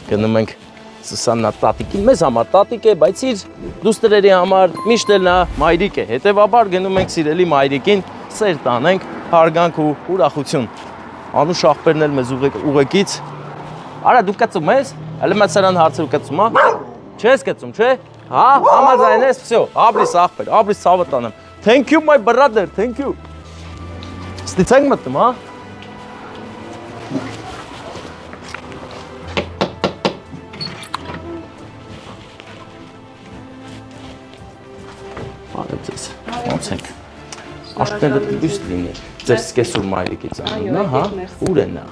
գնում ենք Սուսաննա տատիկին, մեզ համար տատիկ է, բայց իր դուստրերի համար միշտ էլ նա մայրիկ է, հետևաբար գնում ենք սիրելի մայրիկին, սեր տանենք, հարգանք ու ուրախություն։ Անուշ աղբերն էլ մեզ ուղեկից, արա դու կծում ես, հələ մեծ սրան հարցերու կծում, հա, չես կծում, չէ, հա, համաձայն ես, վсё, աբրիս աղբեր, աբրիս ցավը տանեմ, thank you my brother, thank you, ստիցենք մտնում, հա, ոնց ենք, աշտները դուստ լինի, ձեր սկեսուր մայրիկից անունը, հա, ուր է նա,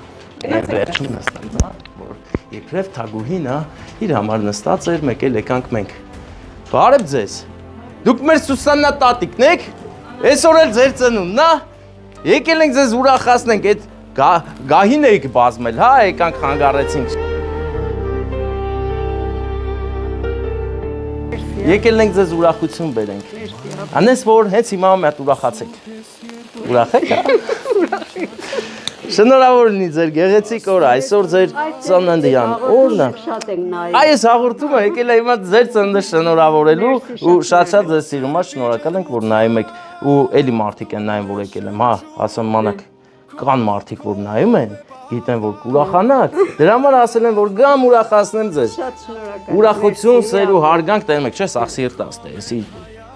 վերջում նստած, հա, որ իբրև թագուհին, հա, իր համար նստած էր, մեկ էլ եկանք մենք, բարև ձեզ, դուք մեր Սուսաննա տատիկն եք, այսօր էլ ձեր ծնունդն, հա, եկել ենք ձեզ ուրախացնենք, այդ գահին էիք բազմել, հա, եկանք խանգարեցինք, եկել ենք ձեզ ուրախություն բերենք, անես որ հենց հիմա մի հատ ուրախացեք, ուրախեք, հա, շնորհավոր լինի ձեր գեղեցիկ օրը, այսօր ձեր ծննդյան օրն է, այս հաղորդումը եկել է հիմա ձեր ծննդը շնորհավորելու ու շատ-շատ ձեզ սիրում, շնորհակալ ենք, որ նայում եք ու էլի մարդիկ են նայում, որ եկել եմ, հա, ասեմ մանակ, կան մարդիկ, որ նայում են, գիտեն, որ կուրախանաք, դրա համար ասել են, որ գամ ուրախացնեմ ձեզ, ուրախություն, սեր ու հարգանք տենում եք, չէ, սաղ սիրտաստ է, եսի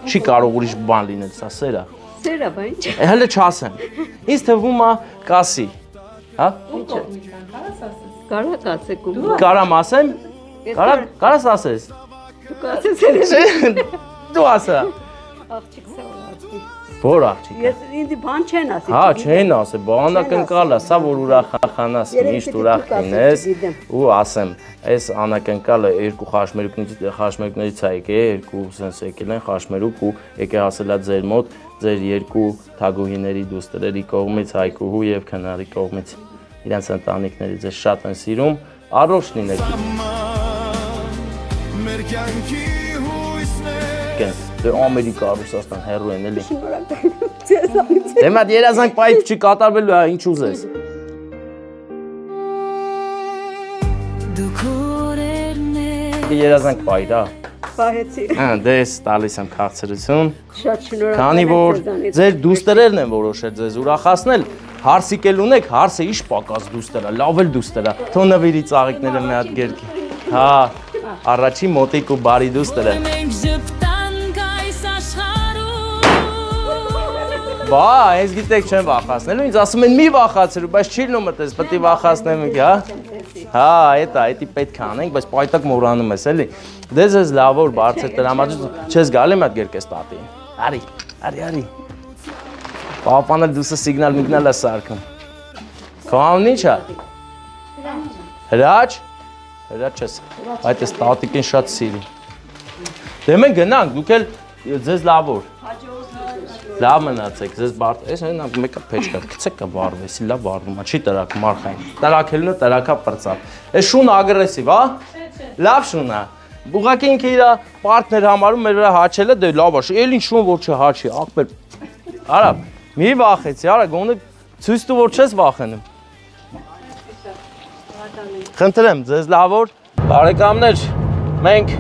չի կարող ուրիշ բան լինել, սա սերա։ Սերա, բա ինչ։ Հələ չասեմ, ինձ թվում է կասի, հա։ Կարակ ասեք ու։ Կարամ ասեմ, կարաս ասես։ Դու կասես երևի։ Դու ասա։ Աղջիկ սա ասի։ Որ աղջիկ։ Ես ինձ բան չեն ասի։ Հա, չեն ասել, բանակնկալ է, սա որ ուրախանաս, միշտ ուրախ լինես ու ասեմ, այս անակնկալը երկու խաշմերուկներից է եկել, երկու սենց եկել են խաշմերուկ ու եկել ասելա ձեր մոտ, ձեր երկու թագուհիների դուստրերի կողմից, Հայկուհու եւ Քնարի կողմից, իրենց ընտանիքների ձեզ շատ են սիրում, առողջ լինեք։ Դե Ամերիկա, Ռուսաստան հեռու են էլի։ Դե մատ երազանք պայթ չի կատարվելու, ինչ ուզես։ Երազանք պայթ, հա։ Պահեցի։ Դե ես տալիս եմ քաղցրություն։ Շատ շնորհակալ Քանի որ ձեր դուստերերն են որոշել ձեզ ուրախացնել, հարսիկ էլ ունեք, հարսը իշ պակաս դուստերա, լավ էլ դուստերա։ Թո նվիրի ծաղիկները մի հատ գերկի։ Հա, առաջի մոտիկ ու բարի դուստերը։ Բա, ես գիտեք չեմ վախացնելու, ինձ ասում են մի վախացրու, բայց չի լինում այդպես, պետք է վախացնեմ եք, հա։ Հա, էտի պետք է անենք, բայց պայտակ մոռանում ես, էլի։ Դե ձեզ լավ որ բարձր տրամադրություն, չես գալի մի հատ գերկես տատի։ Արի։ Պապանը դուսը սիգնալ միգնալ է սարքում։ Քո անունն ի՞նչ է։ Հրաչ։ Հրաչ ես, այդ ես տատիկին շատ սիրի։ Դե մենք գնանք, դուք էլ ձեզ լավ որ։ Լավ մնացեք, ձեզ բարդ, ես մեկը փեչ կա, գցեք կա վարվեսի, լավ վարվում է, չի տրակում արխային, տրակելն է տրակա պրծավ, ես շուն ագրեսիվ, հա, լավ շուն է, ուղղակի ինքը իր պարտներ համարում մեր վրա հաչել է, դե լավ է, էլ ինչ շուն որ չհաչի, աղբեր, արա, մի վախեցի, արա, գոնե ցույց տու որ չես վախենում, խնդրեմ, ձեզ լավ որ, բարեկամներ, մենք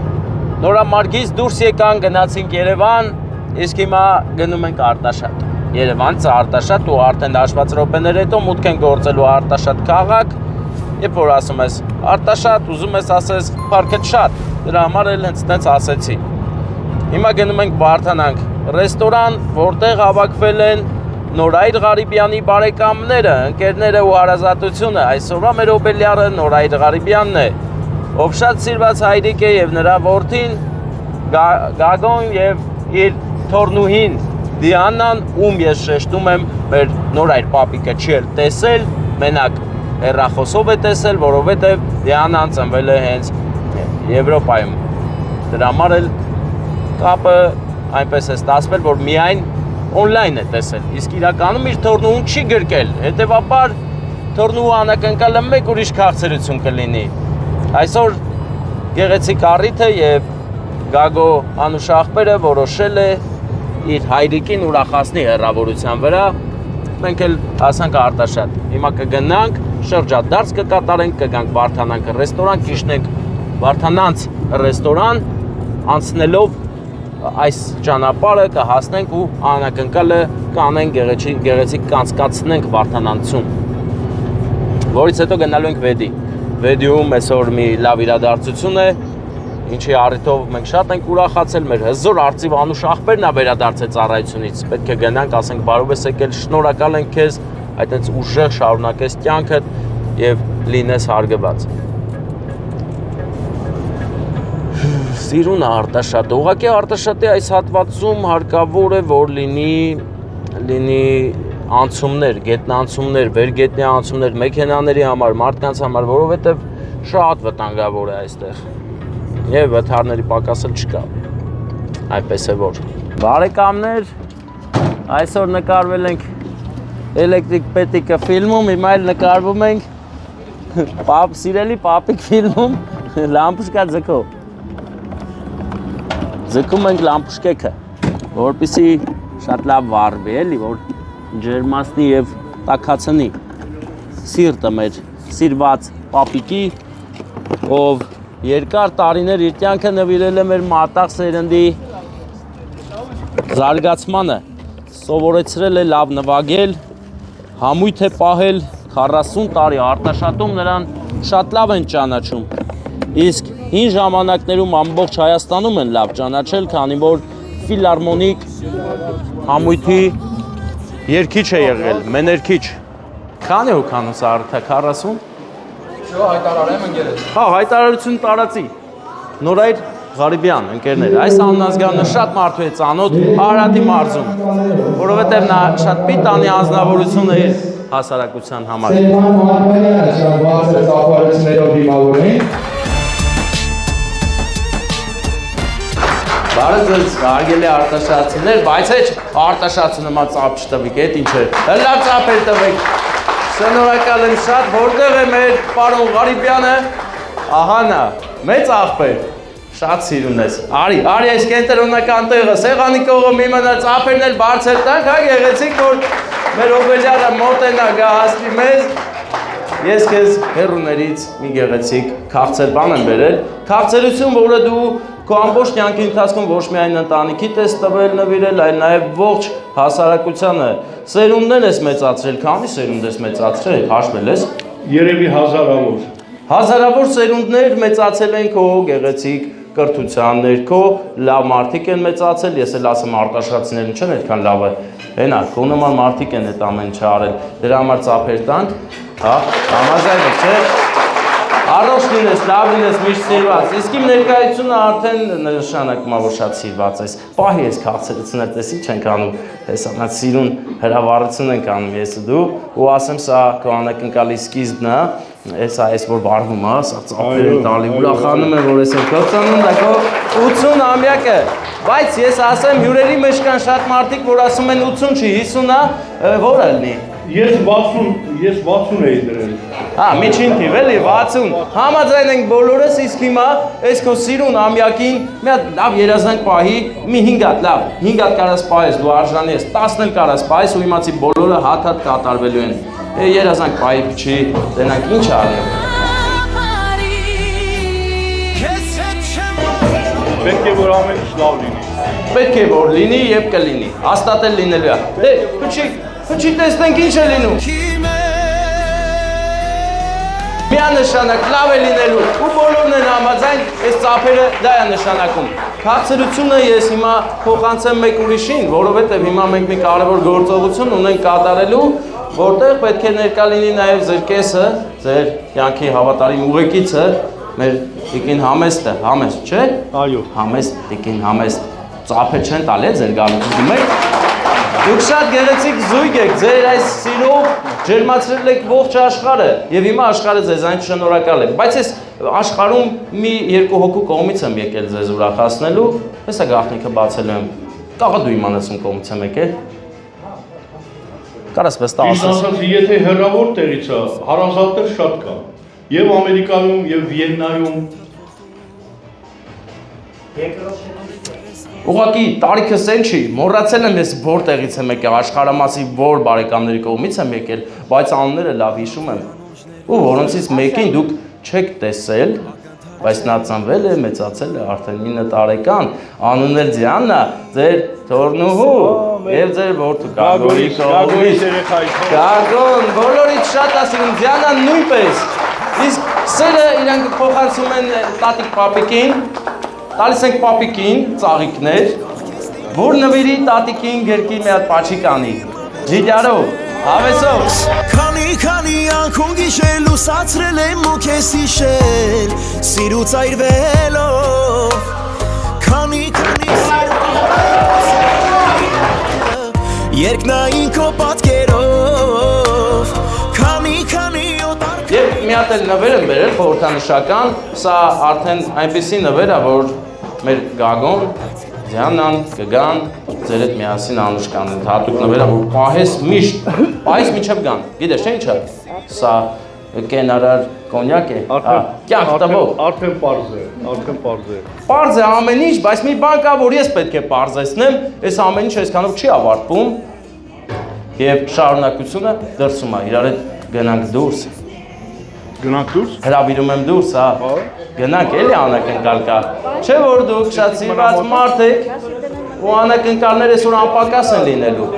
նորամարգից դուրս եկանք, գնացինք Երևան, իսկ հիմա գնում ենք Արտաշատ, Երևանից Արտաշատ ու արդեն դաշված րոպեներ հետո մուտք ենք գործելու Արտաշատ քաղաք, երբ որ ասում ես Արտաշատ, ուզում ես ասես փառքը շատ, դրա համար էլ հենց տենց ասեցի։ Հիմա գնում ենք Վարդանանք ռեստորան, որտեղ հավաքվել են Նորայր Ղարիբյանի բարեկամները, ընկերները ու հարազատությունը, այսօրվա մեր օբելյարը Նորայր Ղարիբյանն է, ով շատ սիրված հայրիկ է եւ նրա որդին Գագոն եւ իր թորնուհին Դիանան, ում ես շեշտում եմ մեր Նորայր պապիկը չի էլ տեսել, մենակ հեռախոսով է տեսել, որովհետև Դիանան ծնվել է հենց Եվրոպայում։ Դրա համար էլ կապը այնպես է ստացվել, որ միայն օնլայն է տեսել, իսկ իրականում իր թորնուհուն չի գրկել, հետևաբար թորնուհու անակնկալը մեկ ուրիշ քաղցրություն կլինի։ Այսօր գեղեցիկ առիթ է եւ Գագո Անուշ աղբերը որոշել է իր հայրիկին ուրախացնի հեռավորության վրա, մենք էլ հասանք Արտաշատ, հիմա կգնանք շրջադարձ կկատարենք, կգանք Վարդանանք ռեստորան, կիշնենք Վարդանանց ռեստորան, անցնելով այս ճանապարհը կհասնենք ու անակնկալը կանենք գեղեցիկ կանցկացնենք Վարդանանցում, որից հետո գնալու ենք Վեդի։ Վեդիում այսօր մի լավ իրադարձություն է, ինչի առիթով մենք շատ ենք ուրախացել, մեր հզոր արծիվ Անուշ աղբերն է վերադարձել ծառայությունից, պետք է գնանք, ասենք բարով ես եկել, շնորհակալ ենք քեզ, այդպես ուժեղ շարունակես կյանքդ եւ լինես հարգված։ Սիրուն Արտաշատը, ուղղակի Արտաշատի այս հատվածում հարկավոր է, որ լինի անցումներ, գետնանցումներ, վերգետնյա անցումներ մեքենաների համար, մարդկանց համար, որովհետև շատ վտանգավոր է այստեղ։ Եվ վթարների պակասը չկա։ Այդպես է որ։ Բարեկամներ, այսօր նկարվել ենք Էլեկտրիկ Պետիկը ֆիլմում, հիմա էլ նկարվում ենք սիրելի պապիկ ֆիլմում լամպուշկա ձգով։ Ձգում ենք լամպուշկեքը, որպեսզի շատ լավ վառվի, էլի, որ ջերմացնի եւ տաքացնի սիրտը մեր սիրված պապիկի, ով երկար տարիներ իր կյանքը նվիրել է մեր մատաղ սերնդի զարգացմանը, սովորեցրել է լավ նվագել, համույթ է պահել 40 տարի Արտաշատում նրան շատ լավ են ճանաչում, իսկ հին ժամանակներում ամբողջ Հայաստանում են լավ ճանաչել, քանի որ ֆիլհարմոնիկ համույթի երգիչ է եղել, մեներքիչ։ Քանի հոգանոց արդյա 40? Շո հայտարարեմ ընկերս։ Հա, հայտարարություն տարածի։ Նորայր Ղարիբյան, ընկերներ, այս անազգանը շատ մարդու է ծանոթ Արարատի մարզում, որովհետև նա շատ պիտանի անձնավորություն է իր հասարակության համար։ Բարը ձեզ հարգելի արտաշատցիներ, բայց էջ արտաշատցու նման ծապ չտվիք, էդ ինչ է, լավ ծապեր տվեք, շնորհակալ եմ շատ, որտեղ է մեր պարոն Ղարիբյանը, ահա նա, մեծ աղբեր, շատ սիրուն ես, արի այս կենտրոնական տեղը, սեղանի կողմի մնա ծապերն էլ բարձր տանք, հա գեղեցիկ, որ մեր օբելյանը մոտենա գա հասնի մեզ, ես քեզ հեռուներից մի գեղեցիկ քաղցր բան եմ բերել, քաղցրություն, որը դու քո ամբողջ կյանքի ընթացքում ոչ միայն ընտանիքիդ ես տվել նվիրել, այլ նաև ողջ հասարակությանը սերունդներ ես մեծացրել, քանի սերունդ ես մեծացրել, հաշվել ես։ Երևի հազարավոր։ Հազարավոր սերունդներ մեծացել են քո գեղեցիկ կրթության ներքո, լավ մարդիկ են մեծացել, ես էլ ասեմ արտաշատցիներն չեն այդքան լավը, հենա, քո նման մարդիկ են այդ ամեն ինչը արել, դրա համար ծափեր տանք, հա, համաձայն եք, չէ։ Առողջ լինես, լավ լինես, միշտ սիրված, իսկ իմ ներկայությունը արդեն նշանակում է, որ շատ սիրված ես, պահի ես քաղցրացնել, տես ինչ ենք անում, հեսանած սիրուն հրավառություն ենք անում ես ու դու, ու ասեմ սա քո անակնկալի սկիզբն է, այս որ վարվում է, սա ծափեր են տալի, ուրախանում եմ, որ ես եմ քո ծնունդը, քո 80 ամյակը, բայց ես ասեմ հյուրերի մեջ կան շատ մարդիկ, որ ասում են 80 չի, 50 է, որ ալնի։ Ես 60 էի դրել։ Հա, միջին թիվ էլի 60։ Համաձայն ենք բոլորս, իսկ հիմա այս քո սիրուն ամյակին մի հատ լավ երազանք պահի, մի 5 հատ լավ, 5 հատ կարաս պահես, դու արժանի ես, 10 էլ կարաս պահես ու իմացի բոլորը հատ կատարվելու են։ Երազանք պահի փչի, տենանք ինչ արնենք։ Պետք է որ ամեն ինչ լավ լինի։ Պետք է որ լինի եւ կլինի։ Հաստատ էլ լինելու է։ Դե, փչի տեսնենք ինչ է լինում։ Միանշանակ լավ է լինելու ու բոլորն են համաձայն, այս ծափերը դա է նշանակում։ Քաղցրությունը ես հիմա փոխանցեմ մեկ ուրիշին, որովհետև հիմա մենք մի կարևոր գործողություն ունենք կատարելու, որտեղ պետք է ներկա լինի նաև ձեր կեսը, ձեր կյանքի հավատարիմ ուղեկիցը, մեր տիկին Համեստը, Համեստ, չէ՞։ Այո։ Համեստ, տիկին Համեստ, ծափեր չեն տալի ձեր գալուստում եք։ Դուք շատ գեղեցիկ զույգ եք, ձեր այս սիրով ջերմացրել եք ողջ աշխարհը եւ հիմա աշխարհը ձեզանից շնորհակալ է։ Բայց ես աշխարհում մի երկու հոգու կողմից եմ եկել ձեզ ուրախացնելու, հեսա գաղտնիքը բացել եմ։ Կաղա դու իմանաս ում կողմից եմ եկել։ Կարաս վստահ ասես։ Իսկ ասած, եթե հեռավոր տեղից է, հարազատներ շատ կան։ Եվ Ամերիկայում, եւ Վիեննայում։ Ուղղակի տարիքս են չի, մոռացել եմ ես որտեղից եմ եկել, աշխարհամասի որ բարեկամների կողմից եմ եկել, բայց անունները լավ հիշում եմ։ ու որոնցից մեկին դուք չեք տեսել, բայց նա ծնվել է, մեծացել է արդեն 9 տարեկան, անունն էլ Դիանա, ձեր թորնուհու եւ ձեր որդու Գագորից։ Գագոն, բոլորից շատ ասում Դիանան նույնպես։ Իսկ սերը իրանք փոխանցում են տատիկ պապիկին, տալիս ենք պապիկին ծաղիկներ, որ նվիրի տատիկին գրկի մի հատ պաչիկանի։ Ջիջարով, հավեսով։ Քանի անքուն գիշեր լուսացրել եմ ու քեզ հիշել, սիրուց այրվելով, քանի երկնային քո պատկերով, քանի Եվ մի հատ էլ նվեր եմ բերել խորհրդանշական, սա արդեն այնպիսի նվեր է, որ մեր Գագոն, Դիանան, կգան, ձեր հետ միասին անուշ կանեն, հատուկ նվեր է, որ պահես միշտ, պահես մինչև գան, գիտես չէ ինչ է, սա կենարար կոնյակ է, կյանք տվող։ Արդեն պարզ է։ Պարզ է ամեն ինչ, բայց մի բան կա, որ ես պետք է պարզեցնեմ, այս ամեն ինչ այսքանով չի ավարտվում և շարունակությունը դրսում է, իրար հետ գնանք դուրս։ Գնանք դուրս։ Հրավիրում եմ դուրս, հա։ Գնանք էլի անակնկալ կա։ Չէ որ դուք շատ սիրված մարդ եք ու անակնկալներ այսօր անպակաս են լինելու։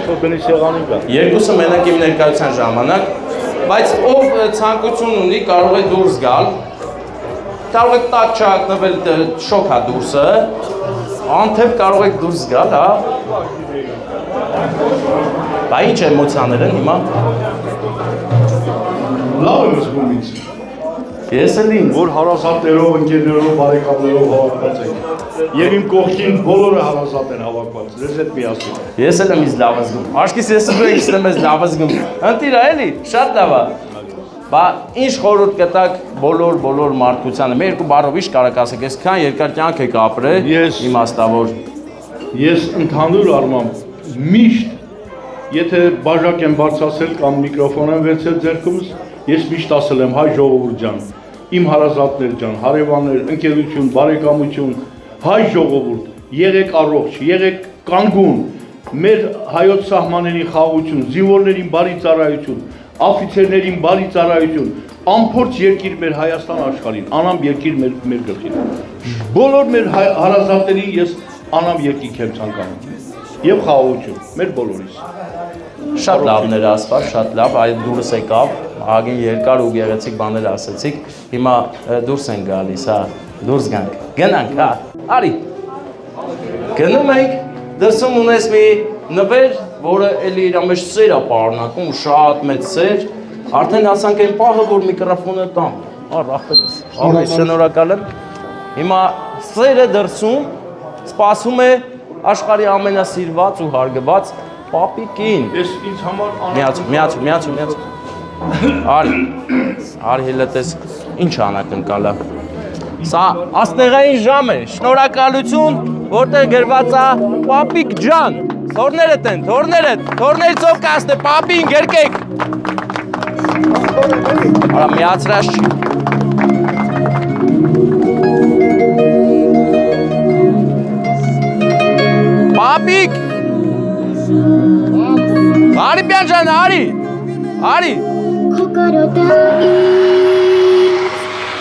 Շո բնի սեղանին կա։ Երկուսը մենակ իմ ներկայության ժամանակ, բայց ով ցանկություն ունի կարող է դուրս գալ։ Կարող եք տակ չհագնվել շոկ հա դուրսը։ Անթև կարող եք դուրս գալ, հա։ Բա ինչ էմոցիաներ են հիմա։ Լավ եմ զգում ինձ, Ես էլ ինձ, որ հարազատներով, ընկերներով, բարեկամներով հավաքված ենք և իմ կողքին բոլորը հարազատ են հավաքված, ձեզ հետ միասին։ Ես էլ եմ ինձ լավ զգում, աշկիս ես եմ ես լավ զգում, ընտիրա էլի, շատ լավ է։ Բա ինչ խորհուրդ կտակ բոլոր մարդկությանը, մեր երկու բառով ինչ կարաք ասեք, այսքան երկար կյանք եք ապրել, իմաստավոր։ Ես ընդհանուր առմամբ միշտ, եթե բաժակ եմ բարձրացել կամ միկրոֆոն եմ վերցել ձեռքումս, ես միշտ ասել եմ հայ ժողովուրդ ջան, իմ հարազատներ ջան, հարևաններ, ընկերություն, բարեկամություն, հայ ժողովուրդ, եղեք առողջ, եղեք կանգուն, մեր հայոց սահմանների խաղաղություն, զինվորներին բարի ծառայություն, աֆիցերներին բարի ծառայություն, անփորձ երկիր մեր Հայաստան աշխարհին, անամ երկիր մեր գլխին։ Բոլոր մեր հարազատներին ես անամ երկինք եմ ցանկանում եւ խաղաղություն մեր բոլորիս։ Շատ լավներ ասված, շատ լավ, այդ դուրս եկավ, ագին երկար ու գեղեցիկ բաներ ասեցիք, հիմա դուրս են գալիս, հա, դուրս գնանք, հա, արի, գնում ենք, դրսում ունես մի նվեր, որը էլի իր մեջ սեր է պարունակում, շատ մեծ սեր, արդեն հասանք այն պահը, որ միկրոֆոնը տամ, ախպերս, շնորհակալ եմ, հիմա սերը դրսում սպասում է աշխարհի ամենասիրված ու հարգված պապիկին։ Ես ինձ համար Միացու։ Արի հելետես ինչ անակնկալ է։ Սա աստեղային ժամ է, շնորհակալություն, որտեղ գրված է պապիկ ջան։ Թորներդ են, թորներից ով կասնե պապին գրկեք։ Արա միացրած չի։ Պապիկ։ Արիբյան ջան, արի։ Քո կարոտայի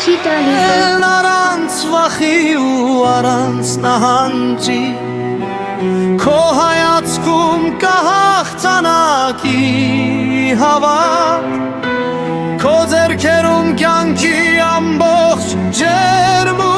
չի տալիս Արանց վախի ու արանց նահանջի Քո հայացքում կա հաղթանակի հավատ Քո ձեռքերում կյանքի ամբողջ ջերմությունը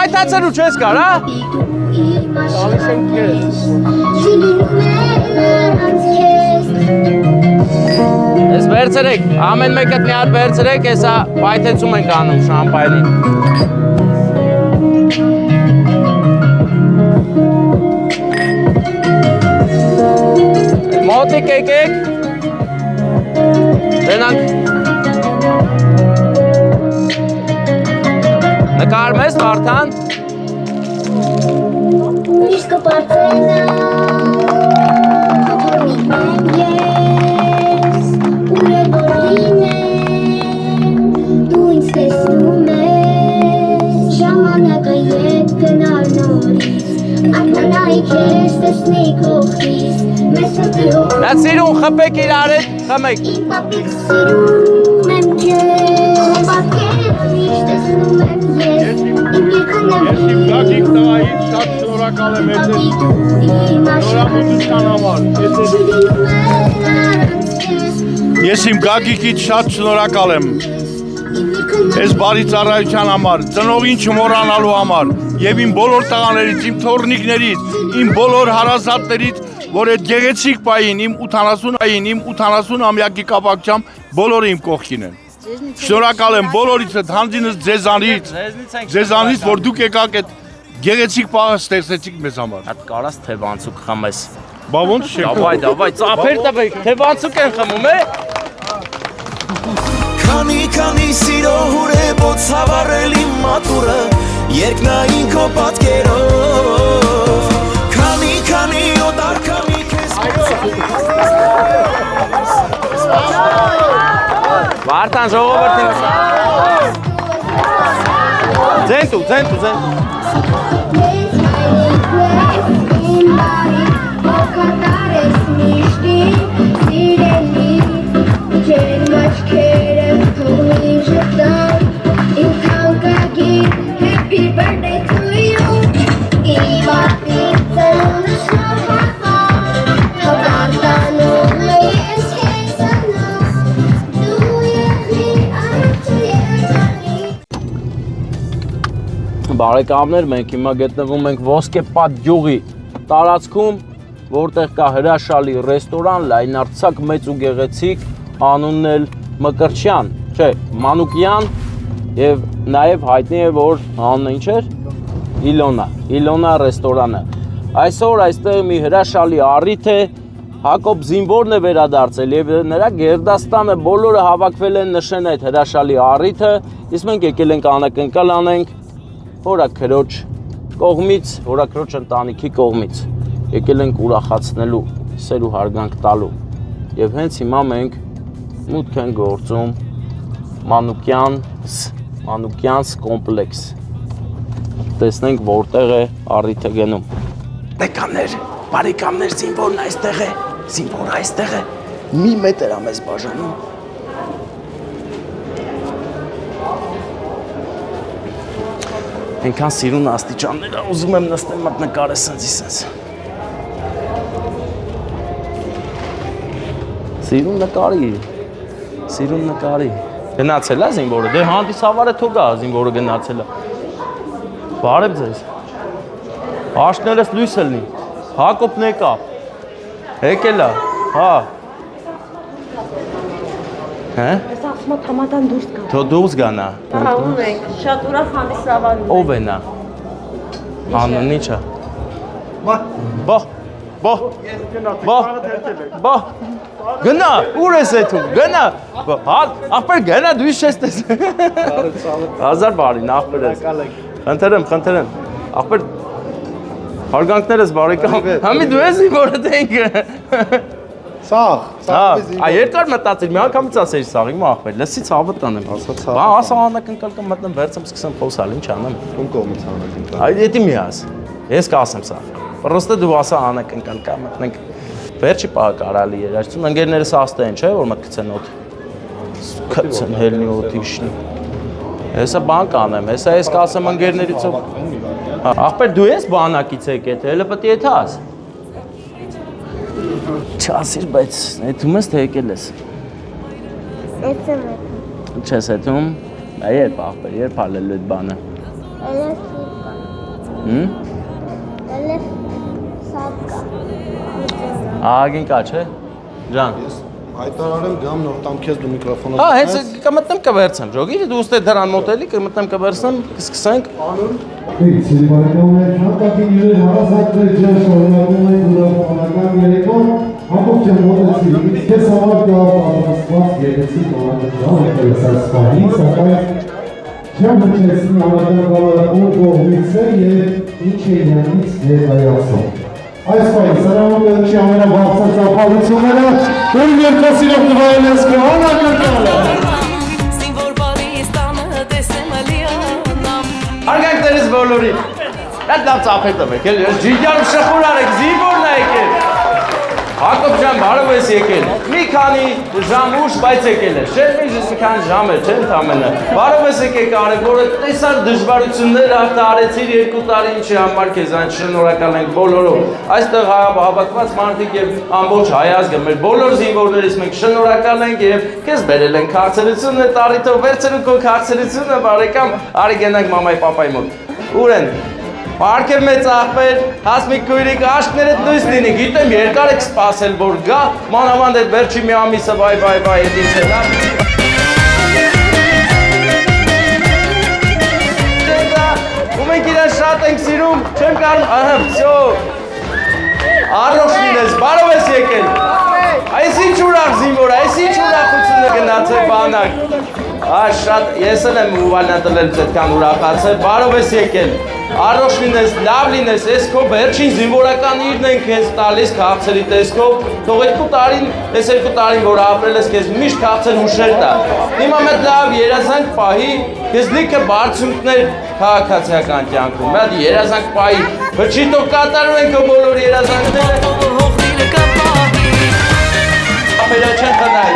Պայթացրու չես կար, հա։ Ես վերցրեք, ամեն մեկդ մի հատ վերցրեք, հեսա պայթեցում ենք անում շամպայնին։ Մոտիկ եկեք։ Դենանք։ Նկարում ես, Վարդան։ Միշտ կպարծենա Կոթորնիկն եմ ես Ուր է որ լինեմ Դու ինձ տեսնում ես Ժամանակը ետ գնար նորից Ակնանայի քեզ տեսնի կողքից Մեզ հոտի հոգ Նա սիրուն խպեք իրար հետ, խմեք։ Իմ պապիկ սիրում եմ քեզ Պատկերը միշտ տեսնում եմ ես Իմ երկն եմ Ես իմ գագիկ տղայից շատ շնորհակալ եմ նորամուտության համար։ Ես իմ գագիկից շատ շնորհակալ եմ այս բարի ծառայության համար, ծնողին չմոռանալու համար եւ իմ բոլոր տղաներից, իմ թոռնիկներից, իմ բոլոր հարազատներից, որ այդ գեղեցիկ պահին, իմ 80-ամյակի կապակցությամբ բոլորը իմ կողքին են։ Շնորհակալ եմ բոլորիցս, հանձինս ձեզանից, որ դուք եկաք այդ գեղեցիկ պահը ստեղծեցիք մեզ համար։ Հատ կարաս թևանցուկ խմես։ Բա ոնց չեք։ Դավայ, ծափեր տվեք, թևանցուկ են խմում, է։ Քանի սիրո հուրեբոց հավարել իմ մատուրը երկնային քո պատկերով Քանի օտար քանի քեզ Վարդան ժողովրդին։ Ձենտու։ Happy birthday to you. Բարեկամներ, մենք հիմա գտնվում ենք Ոսկեպատ գյուղի տարածքում, որտեղ կա հրաշալի ռեստորան, լայնարձակ մեծ ու գեղեցիկ, անունն էլ Մկրտչյան, չէ, Մանուկյան եւ նաեւ հայտնի է, որ անունը ինչ էր? Իլոնա ռեստորանը։ Այսօր այստեղ մի հրաշալի առիթ է, Հակոբ զինվորն է վերադարձել եւ նրա գերդաստանը բոլորը հավաքվել են նշեն այդ հրաշալի առիթը, իսկ մենք եկել ենք անակնկալ անենք հորաքրոջ կողմից, հորաքրոջ ընտանիքի կողմից, եկել ենք ուրախացնելու, սեր ու հարգանք տալու եւ հենց հիմա մենք մուտք ենք գործում Մանուկյանս կոմպլեքս, տեսնենք որտեղ է առիթը գնում։ Տեկաներ, բարեկամներ, զինվորն այստեղ է, զինվորը այստեղ է, մի մետր է մեզ բաժանում։ Ենքան սիրուն աստիճանները, ուզում եմ նստեմ մատ նկար է սենց։ Սիրուն նկարի։ Գնացել է զինվորը, դե հանդիսավարը թողա զինվորը գնացել է։ Բարև ձեզ։ Աշներս լույս ելնի, Հակոբն եկա, եկել է, հա։ Հե? Ես ասում եմ համատան դուրս գա։ Թո դուրս գանա։ Հա, ում ենք, շատ ուրախ հանդիսավարում ենք։ Ով է նա։ Անունն ի՞նչ է։ Բա։ Գնա, ուր ես էթում, գնա։ Ախպեր գնա, դու ինչ ես տեսել։ Հազար բարին, ախպեր ես։ Խնդրեմ։ Ախպեր հարգանքներս բարեկամ։ Համի դու ես որը դենք։ Սաղ, երկար մտածիր, մի անգամից ասեի սաղ, իմ ախպեր, լսի ցավը տանեմ։ Բա ասա անակնկալ կամ մտնեմ վերցեմ սկսեմ խոսալ, ինչ անեմ։ ում կողմից անակնկալ։ Այդ դի մի աս։ Ես կասեմ սաղ։ Պրոստը դու ասա անակնկալ կամ մտնենք վերջի պահը կարալի էր, այսինքն ընկերներս աստե են, չէ, որ մտքցեն օդ։ Կցեն հելնի օդի շնի։ Հեսա բան կանեմ, հեսա ես կասեմ ընկերներից։ Ախպեր դու ես բանակից եկել, հələ պետք է եթաս։ Չասիր, բայց եթում ես թե եկել ես։ Էցեմ Չես եթում։ Երբ ախպեր, երբ հալելու այդ բանը։ Էլես Ele saca. Ահագին կա, չէ։ Ջան։ Հայտարարեմ գամ նոր տամ քեզ դու միկրոֆոնը։ Հենց կմտնեմ կվերցեմ, ժոգի, դու ուստե դրան մոտելի, կմտնեմ կվերցեմ, կսկսենք։ Սիրիվայրկամներ շատակին իրեր հարազատներ ջան շարունակում են ուրախանական երեկոն ամբողջ մոտեցի քեզ համար կա պատրաստված գեղեցիկ անհատական տեսասպանի սակայն չեմ հնչեցնի անհատական կողմից է և ինչ է իրանից ներկայացնում Այս պահին սրամոտ չի ամենաբարձր ծափարությունները ում երկասիրով տվայել ես կհանակրտալը Արգանք տերես բոլորի, այդ լավ ծափեր տվեք, ջիգյարում շխուր արեք, զիվորն է եկել Հակոբ ջան, բարով ես եկել, մի քանի ժամ ուշ, բայց եկել ես, չէ՞ մի քանի ժամ էր, չէ՞ ընդամենը Բարով ես եկել կարևորը, տեսար դժվարություններ հաղթահարեցիր 2 տարի ինչի համար քեզ այն շնորհակալ ենք բոլորով Այստեղ հավաքված մարդիկ և ամբողջ հայազգը, մեր բոլոր զինվորներից մենք շնորհակալ ենք և քեզ բերել ենք քարտերությունը, տարիթով վերցրու քո քարտերությունը, բարեկամ, արի գնանք մամայի պապայի մոտ Ուր են Պարքև մեծ աղբեր, հասմիկ կույրիկ, աշկներդ նույս լինի, գիտեմ երկար եք սպասել, որ գա, մանավանդ էդ վերջի մի ամիսը վայ, էդ ինչ է նա։ Ու մենք իրան շատ ենք սիրում, չեմ կարում, ահա, վսյո, առողջ լինես, բարով ես եկել, այս ինչ ուրախ զինվոր, այս ինչ ուրախությունը գնացել բանակ, շատ, ես էլ եմ ուվալնատլելուց էդքան ուրախացել, բարով ես եկել, Առողջ լինես, լավ լինես, ես քո վերջին զինվորական իրն ենք քեզ տալիս քաղցրի տեսքով, թող 2 տարին, այս 2 տարին, որ ապրել ես քեզ միշտ քաղցր հուշեր տա։ Հիմա մեծ լավ երազանք պահի, քեզ լիքը բարձունքներ քաղաքացիական կյանքում, մի հատ երազանք պահի, վճի թող կատարում են քո բոլոր երազանքները։ Ապերա չեն խնայ։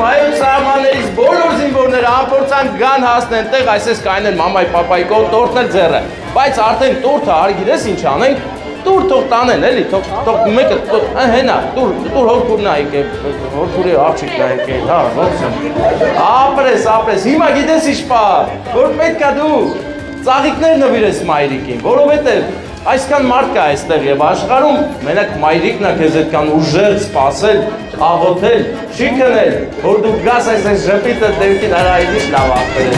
Հայոց սահմաններից բոլոր զինվորները ամփորձան գան հասնեն տեղ, այսպես կայնեն մամայի պապայի կողմ տորտն էլ ձեռը, բայց արդեն տորտը հարգիրես ինչ անենք, տուր թող տանեն էլի, թող մեկը հենա, տուր հորքուրն ա եկել, հորքուրի աղջիկն ա եկել, հա, ողջույն, ապրես, հիմա գիտես ինչ պահ, որ պետք ա դու ծաղիկներ նվիրես մայրիկին, որովհետև Այսքան մարդ կա այստեղ եւ աշխարհում մենակ մայրիկն է քեզ այդքան ուժեղ սպասել, աղոթել, չի քնել, որ դու գաս այս ժպիտը դեպքին արայից լավ ախպեր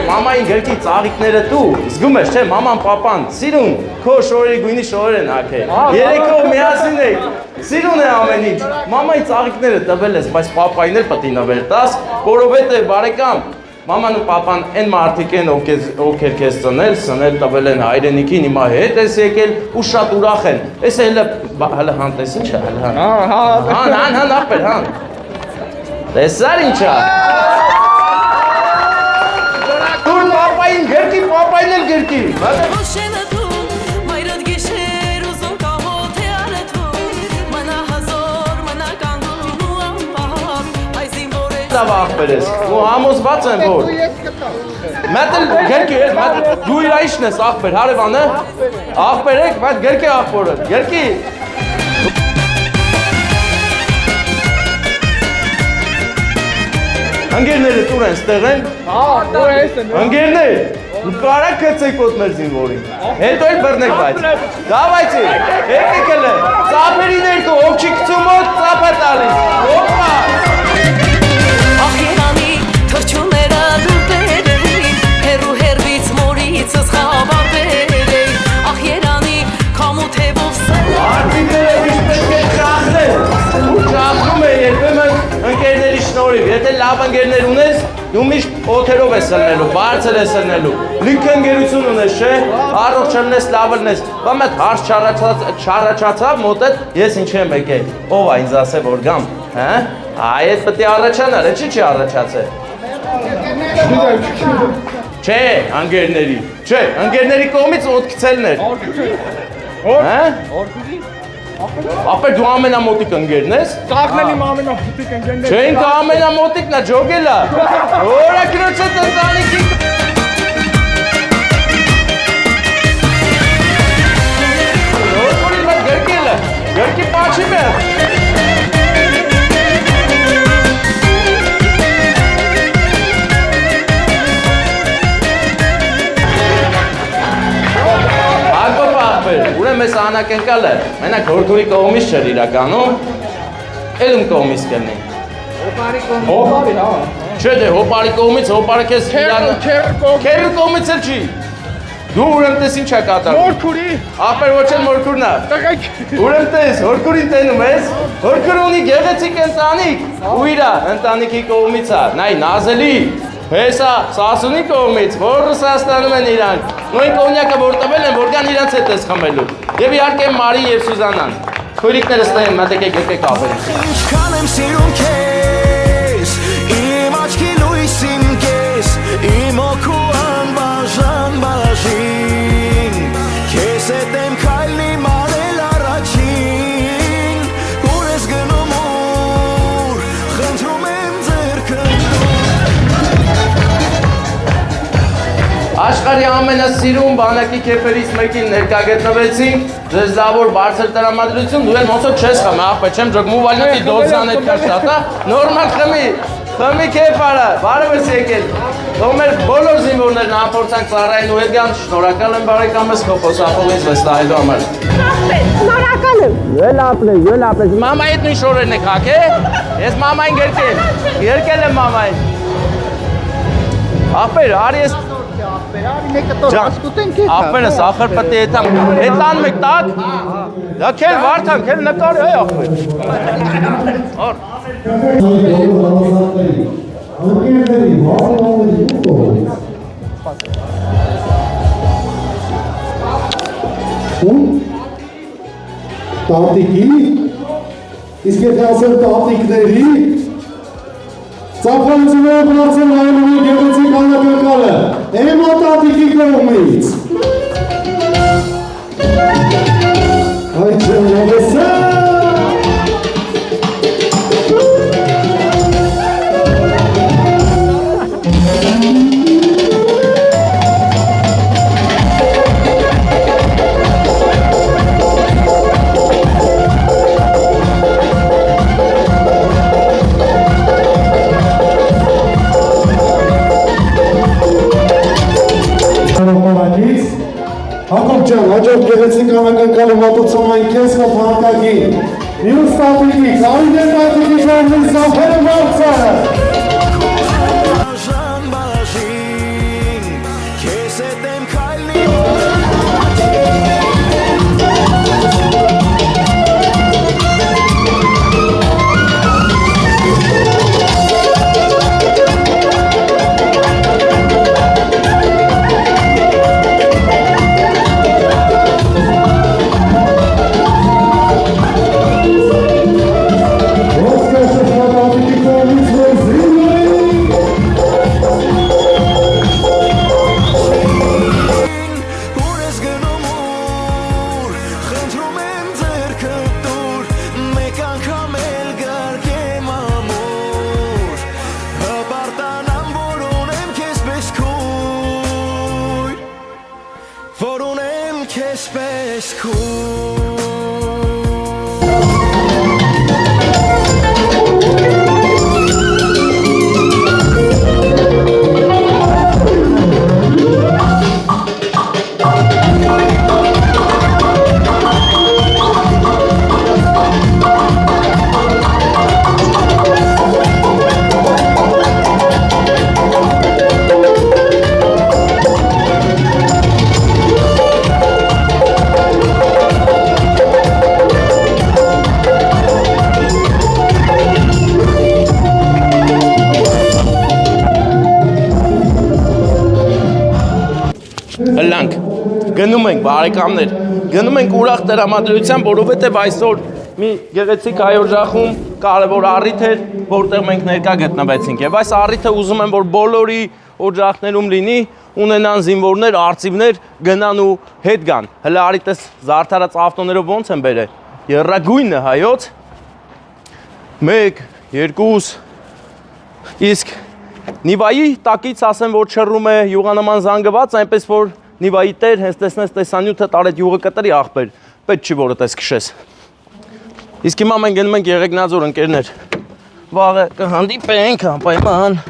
Մամային գրքի ծաղիկները դու, զգում ես, չէ, մաման, պապան, սիրուն, քո շորերի գույնի շորեր են ակել, երեքով միասին եք, սիրուն է ամեն ինչ, մամայի ծաղիկները տվել ես, բայց պապային էլ պտի նվեր տաս, որովհետև բարեկամ, մաման ու պապան են մարդիկ են, ովքեր քեզ սնել տվել են հայրենիքին, հիմա հետ ես եկել ու շատ ուրախ են, ես հələ հան, տես ինչ է, հան, ախպեր, հան, տեսար ինչ է, Տուն պապային գրքի, պապային էլ գրքի Դավ աղբեր ես, ու համոզված եմ որ Մետ էլ գրքի ես, դու իր այշն ես աղբեր, հարևանը Աղբեր եք, մետ գրքի աղբորը, գրքի Ընգերները տուր են ստեղ են Ընգերներ, դու կարակ կծեք ոտ մեր զինվորին Հետո էլ բրնեք բայց Դավայցի, եկեք էլ է Ծապերի ներքո, ով չի կծում ոտ, ծապ է տալիս Հոպա Ախ երանի, թրջուները դուր բերեին Հերու հերվից մորիցս խավար բերեին Ախ երանի, կամութևով սել Արդինները միշտ պետք է ճախնել Ու ճախնում է երբեմն ընկերների շնորհիվ, եթե լավ ընկերներ ունես, դու միշտ օթերով ես սլնելու, բարձր ես սլնելու, լիքը ընկերություն ունես, չէ, առողջ լնես, լավ լնես, բամ այդ հարց չառաջացավ մոտդ, ես ինչ եմ եկել, ով է ինձ ասե որ գամ, այդ պետք է առաջանար, չի առաջացել։ Չէ, ընկերների։ Չէ, ընկերների կողմից օդքցելն էր։ Հա? Ապեր դու ամենամոտիկ ընկերն ես։ Կաղնել իմ ամենամոտիկ ընկերն է։ Չէ, ինքը ամենամոտիկն է, ջոգելա։ Որա քրոջը ընտանիքի։ Որքորին մտ գրկելը, գրկի պաչի մեր։ Ուրեմն ես անակնկալ է, մենակ հորդուրի կողմից չէր իրականում, էլում կողմից կլնի։ Հոպարի կողմից, հա։ Չէ դե, հոպարի կողմից, հոպարը քեզ իրանը։ Քերու կողմից էլ չի։ Դու ուրեմն տես ինչ է կատարում։ Մորքուրի։ Ապեր ոչ էլ մորքուրն է։ Ուրեմն տես, հորդուրին տենում ես, հորդուրը ունի գեղեցիկ ընտանիք, ու իրա ընտանիքի կողմից է, նայ նազելի։ Հեսա, Սասունի կողմից, որ Ռուսաստանում են իրան, նույն կոնյակը որ տվել են, որ կան իրանց հետ ես խմելու։ Եվ իհարկե Մարի և Սուզանան, քույրիկներս տեն, մտեք եկեք ապեր։ Ինչքան եմ սիրում քեզ, իմ աչքի լույսին կես, իմ օգու անբաժան բաժին, քեզ հետ եմ քայլի մանել առաջին, ուր ես գնում ուր, խնդրում եմ ձեռքը Աշխարհի ամենասիրուն բանակի քեֆերից մեկին ներկա գտնվեցինք, ձեզ լավոր բարձր տրամադրություն, դու էլ ոնց որ չես խմի, ախպե չեմ ջոկ մուվալյոտի դոզան հետ կաշտատա, նորմալ խմի քեֆ արա, բարև ես եկել։ Թող մեր բոլոր զինվորներն անփորձանք ծառային ու եկան, շնորհակալ եմ բարեկամս քո խոսափողից վստահելու համար։ Շնորհակալ եմ։ Յոլապլես, մամայի հետ նույն շորերն եք հագե, ես մամային գրկել եմ մամային։ Ապեր, արի ես Ապերը սախր պտի հետամ, հետան մեկ տակ, դա կել վարդան, կել նկարի այ ախպեր։ Տատիկի, իսկ եթե ասել տատիկների, Ծափանցիները բնացել նայելու գեղեցիկ անակնկալը, էմա տատիկի կողմից։ Այ չեմ նովեսա։ Հակոբ ջան, հաջորդ գեղեցիկ անակնկալը մատուցում այն քեզ ու փառքագին։ Մյուս տատիկի, կարիդ է տատիկի կողմից Զաֆերը Վարդցյանը։ քեզ հետ եմ քայլի Հլանք, գնում ենք բարեկամներ, գնում ենք ուրախ տրամադրությամբ, որովհետև այսօր մի գեղեցիկ հայօրժախում կարևոր առիթ էր, որտեղ մենք ներկա գտնվեցինք։ Եվ այս առիթը ուզում եմ, որ բոլորի օջախներում լինի, ունենան զինվորներ, արծիվներ, գնան ու հետ գան։ Հələ արի տես զարդարած ավտոներով ոնց են բերել։ Եռագույնը հայոց 1, 2, իսկ Նիվայի տակից ասեմ, որ չռում է յուղանման զանգված, այնպես որ Նիվայի տեր հենց տեսնես տեսանյութը տարետ յուղը կտրի աղբեր, պետք չի որը տես քշես։ Իսկ հիմա մենք գնում ենք Եղեգնաձոր ընկերներ։ Վաղը կհանդիպենք անպայման։